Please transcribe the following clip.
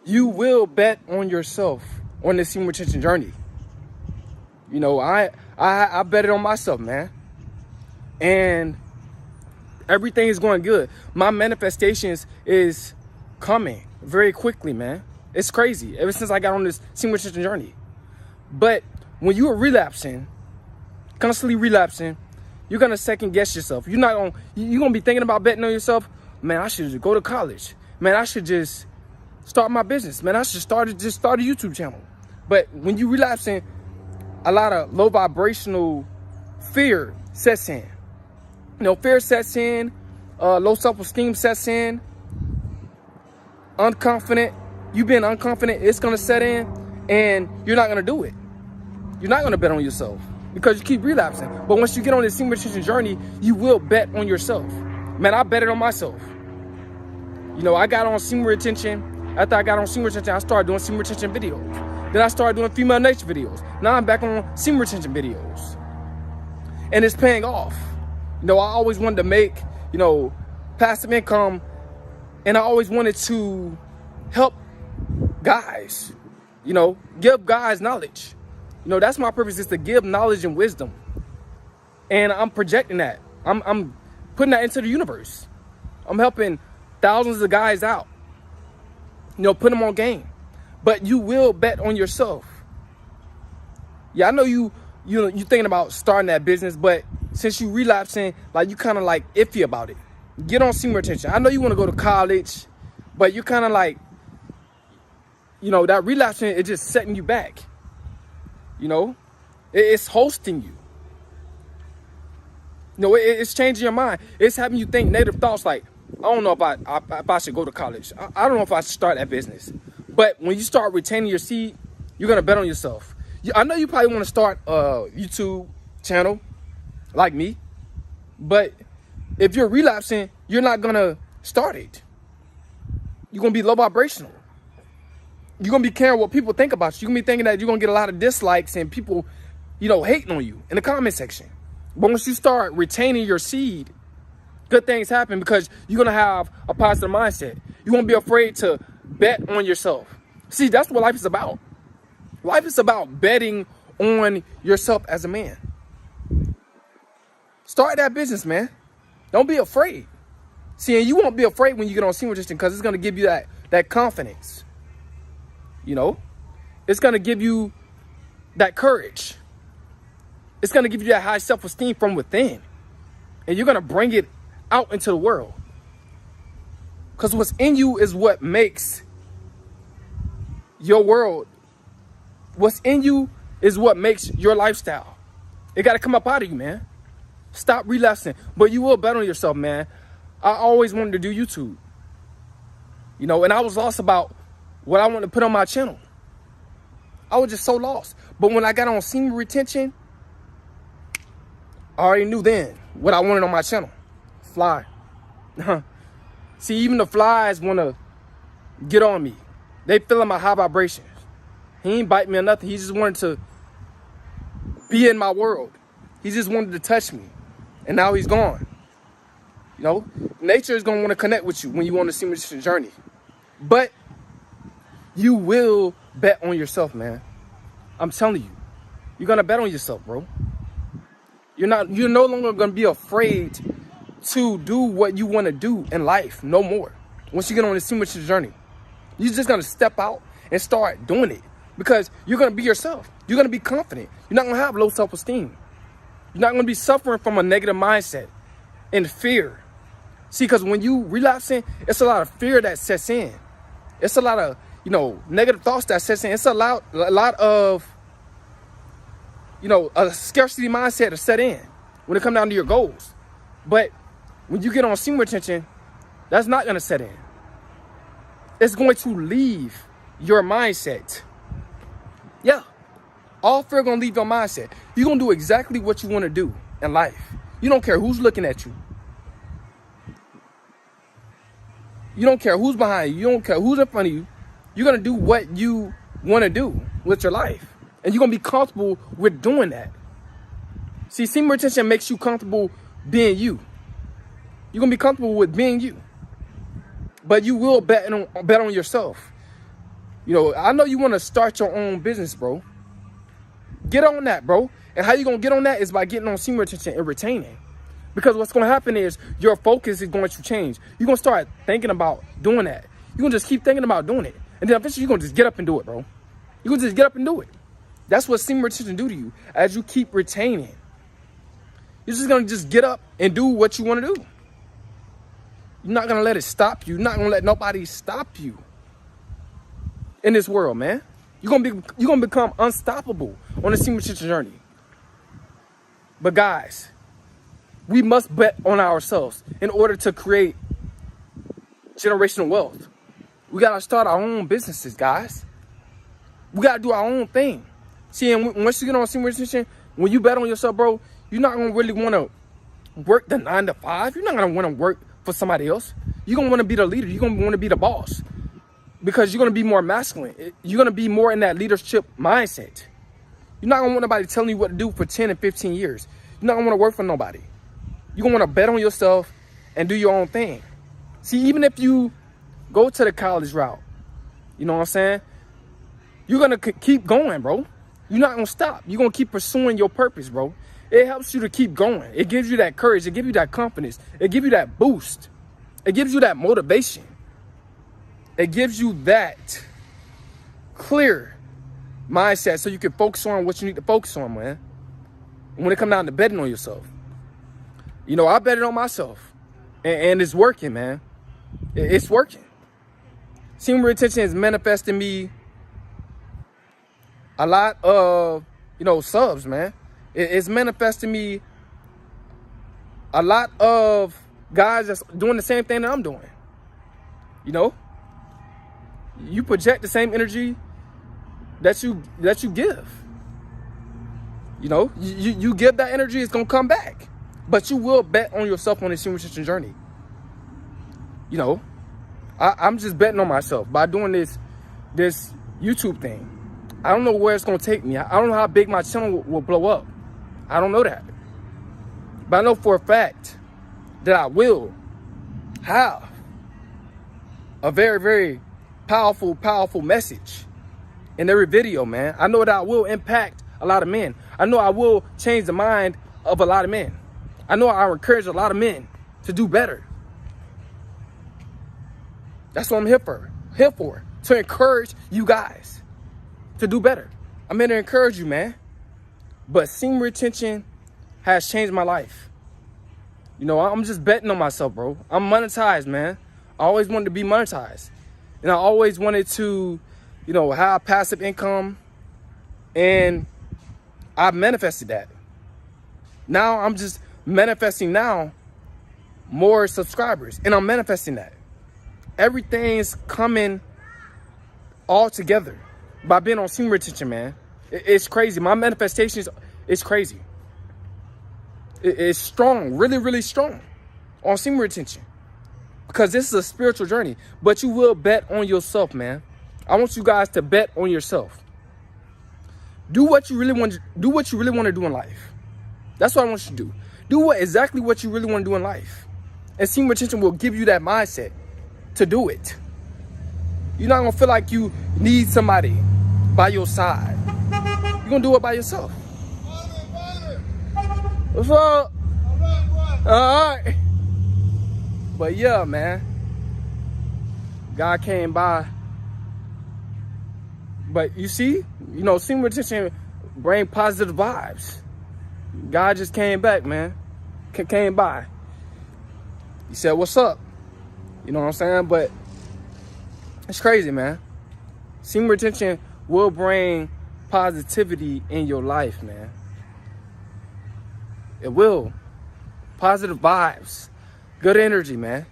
You will bet on yourself on this semen retention journey. You know, I betted on myself, man. And everything is going good. My manifestations is coming very quickly, man. It's crazy. Ever since I got on this semen retention journey. But when you are relapsing, constantly relapsing, you're gonna second guess yourself. You're gonna be thinking about betting on yourself. Man, I should just go to college. Man, I should just start my business. Man, I should start a YouTube channel. But when you relapsing, a lot of low vibrational fear sets in. You know, fear sets in, low self-esteem sets in, unconfident. You being unconfident, it's gonna set in, and you're not gonna do it. You're not gonna bet on yourself because you keep relapsing. But once you get on this semen retention journey, you will bet on yourself. Man, I betted on myself. You know, I got on semen retention. After I got on semen retention, I started doing semen retention videos. Then I started doing female nature videos. Now I'm back on semen retention videos. And it's paying off. You know, I always wanted to make, you know, passive income, and I always wanted to help guys, you know, give guys knowledge. You know, that's my purpose, is to give knowledge and wisdom. And I'm projecting that. I'm putting that into the universe. I'm helping thousands of guys out. You know, put them on game. But you will bet on yourself. Yeah, I know you thinking about starting that business, but since you relapsing, like, you kind of like iffy about it. Get on semen retention. I know you want to go to college, but you're kind of like, you know, that relapsing is just setting you back. You know, it's hosting you. You know, it's changing your mind. It's having you think negative thoughts like, I don't know if I should go to college. I don't know if I should start that business. But when you start retaining your seed, you're going to bet on yourself. I know you probably want to start a YouTube channel like me. But if you're relapsing, you're not going to start it. You're going to be low vibrational. You're going to be caring what people think about you. You're going to be thinking that you're going to get a lot of dislikes and people, you know, hating on you in the comment section. But once you start retaining your seed, good things happen because you're going to have a positive mindset. You won't be afraid to bet on yourself. See, that's what life is about. Life is about betting on yourself as a man. Start that business, man. Don't be afraid. See, and you won't be afraid when you get on semen retention because it's going to give you that confidence. You know, it's going to give you that courage. It's going to give you that high self-esteem from within. And you're going to bring it out into the world. Because what's in you is what makes your world. What's in you is what makes your lifestyle. It got to come up out of you, man. Stop relapsing. But you will bet on yourself, man. I always wanted to do YouTube. You know, and I was lost about what I wanted to put on my channel. I was just so lost. But when I got on semen retention, I already knew then what I wanted on my channel. Fly. See, even the flies want to get on me. They feeling my high vibrations. He ain't bite me or nothing. He just wanted to be in my world. He just wanted to touch me. And now he's gone. You know, nature is going to want to connect with you when you want to see this journey. But you will bet on yourself, man. I'm telling you. You're going to bet on yourself, bro. You're no longer going to be afraid to do what you want to do in life. No more. Once you get on this semen journey, you're just going to step out and start doing it. Because you're going to be yourself. You're going to be confident. You're not going to have low self-esteem. You're not going to be suffering from a negative mindset and fear. See, because when you relapsing, it's a lot of fear that sets in. It's a lot of, you know, negative thoughts that sets in. It's a lot of, you know, a scarcity mindset to set in when it comes down to your goals. But when you get on semen retention, that's not going to set in. It's going to leave your mindset. Yeah. All fear going to leave your mindset. You're going to do exactly what you want to do in life. You don't care who's looking at you. You don't care who's behind you. You don't care who's in front of you. You're going to do what you want to do with your life. And you're going to be comfortable with doing that. See, semen retention makes you comfortable being you. You're going to be comfortable with being you. But you will bet on yourself. You know, I know you want to start your own business, bro. Get on that, bro. And how you going to get on that is by getting on semen retention and retaining. Because what's going to happen is your focus is going to change. You're going to start thinking about doing that. You're going to just keep thinking about doing it. And then eventually you're going to just get up and do it, bro. You're going to just get up and do it. That's what semen retention do to you as you keep retaining. You're just going to just get up and do what you want to do. You're not going to let it stop you. You're not going to let nobody stop you in this world, man. You're gonna become unstoppable on the semen retention journey. But guys, we must bet on ourselves in order to create generational wealth. We gotta start our own businesses, guys. We gotta do our own thing. See, and once you get on semen retention, when you bet on yourself, bro, you're not gonna really want to work the 9 to 5. You're not gonna want to work for somebody else. You're gonna want to be the leader. You're gonna want to be the boss. Because you're going to be more masculine. You're going to be more in that leadership mindset. You're not going to want nobody telling you what to do for 10 and 15 years. You're not going to want to work for nobody. You're going to want to bet on yourself and do your own thing. See, even if you go to the college route, you know what I'm saying? You're going to keep going, bro. You're not going to stop. You're going to keep pursuing your purpose, bro. It helps you to keep going. It gives you that courage. It gives you that confidence. It gives you that boost. It gives you that motivation. It gives you that clear mindset so you can focus on what you need to focus on, man. When it comes down to betting on yourself. You know, I betted on myself. And it's working, man. It's working. Semen retention is manifesting me a lot of, you know, subs, man. It's manifesting me a lot of guys that's doing the same thing that I'm doing. You know? You project the same energy that you give. You know, you give that energy, it's gonna come back. But you will bet on yourself on this semen retention journey. You know, I'm just betting on myself by doing this YouTube thing. I don't know where it's gonna take me. I don't know how big my channel will blow up. I don't know that. But I know for a fact that I will have a very, very powerful message in every video, man. I know that I will impact a lot of men. I know I will change the mind of a lot of men. I know I will encourage a lot of men to do better. That's what I'm here for. To encourage you guys to do better. I'm here to encourage you, man. But semen retention has changed my life. You know, I'm just betting on myself, bro. I'm monetized, man. I always wanted to be monetized. And I always wanted to, you know, have passive income. And I manifested that. Now I'm just manifesting more subscribers. And I'm manifesting that. Everything's coming all together by being on semen retention, man. It's crazy. My manifestations is crazy. It's strong, really, really strong on semen retention. Because this is a spiritual journey. But you will bet on yourself, man. I want you guys to bet on yourself. Do what you really want to do. What you really want to do in life. That's what I want you to do. Do exactly what you really want to do in life. And semen retention will give you that mindset to do it. You're not going to feel like you need somebody by your side. You're going to do it by yourself. What's up? All right. But yeah, man. God came by. But you see, you know, semen retention bring positive vibes. God just came back, man. Came by. He said, what's up? You know what I'm saying? But it's crazy, man. Semen retention will bring positivity in your life, man. It will. Positive vibes. Good energy, man.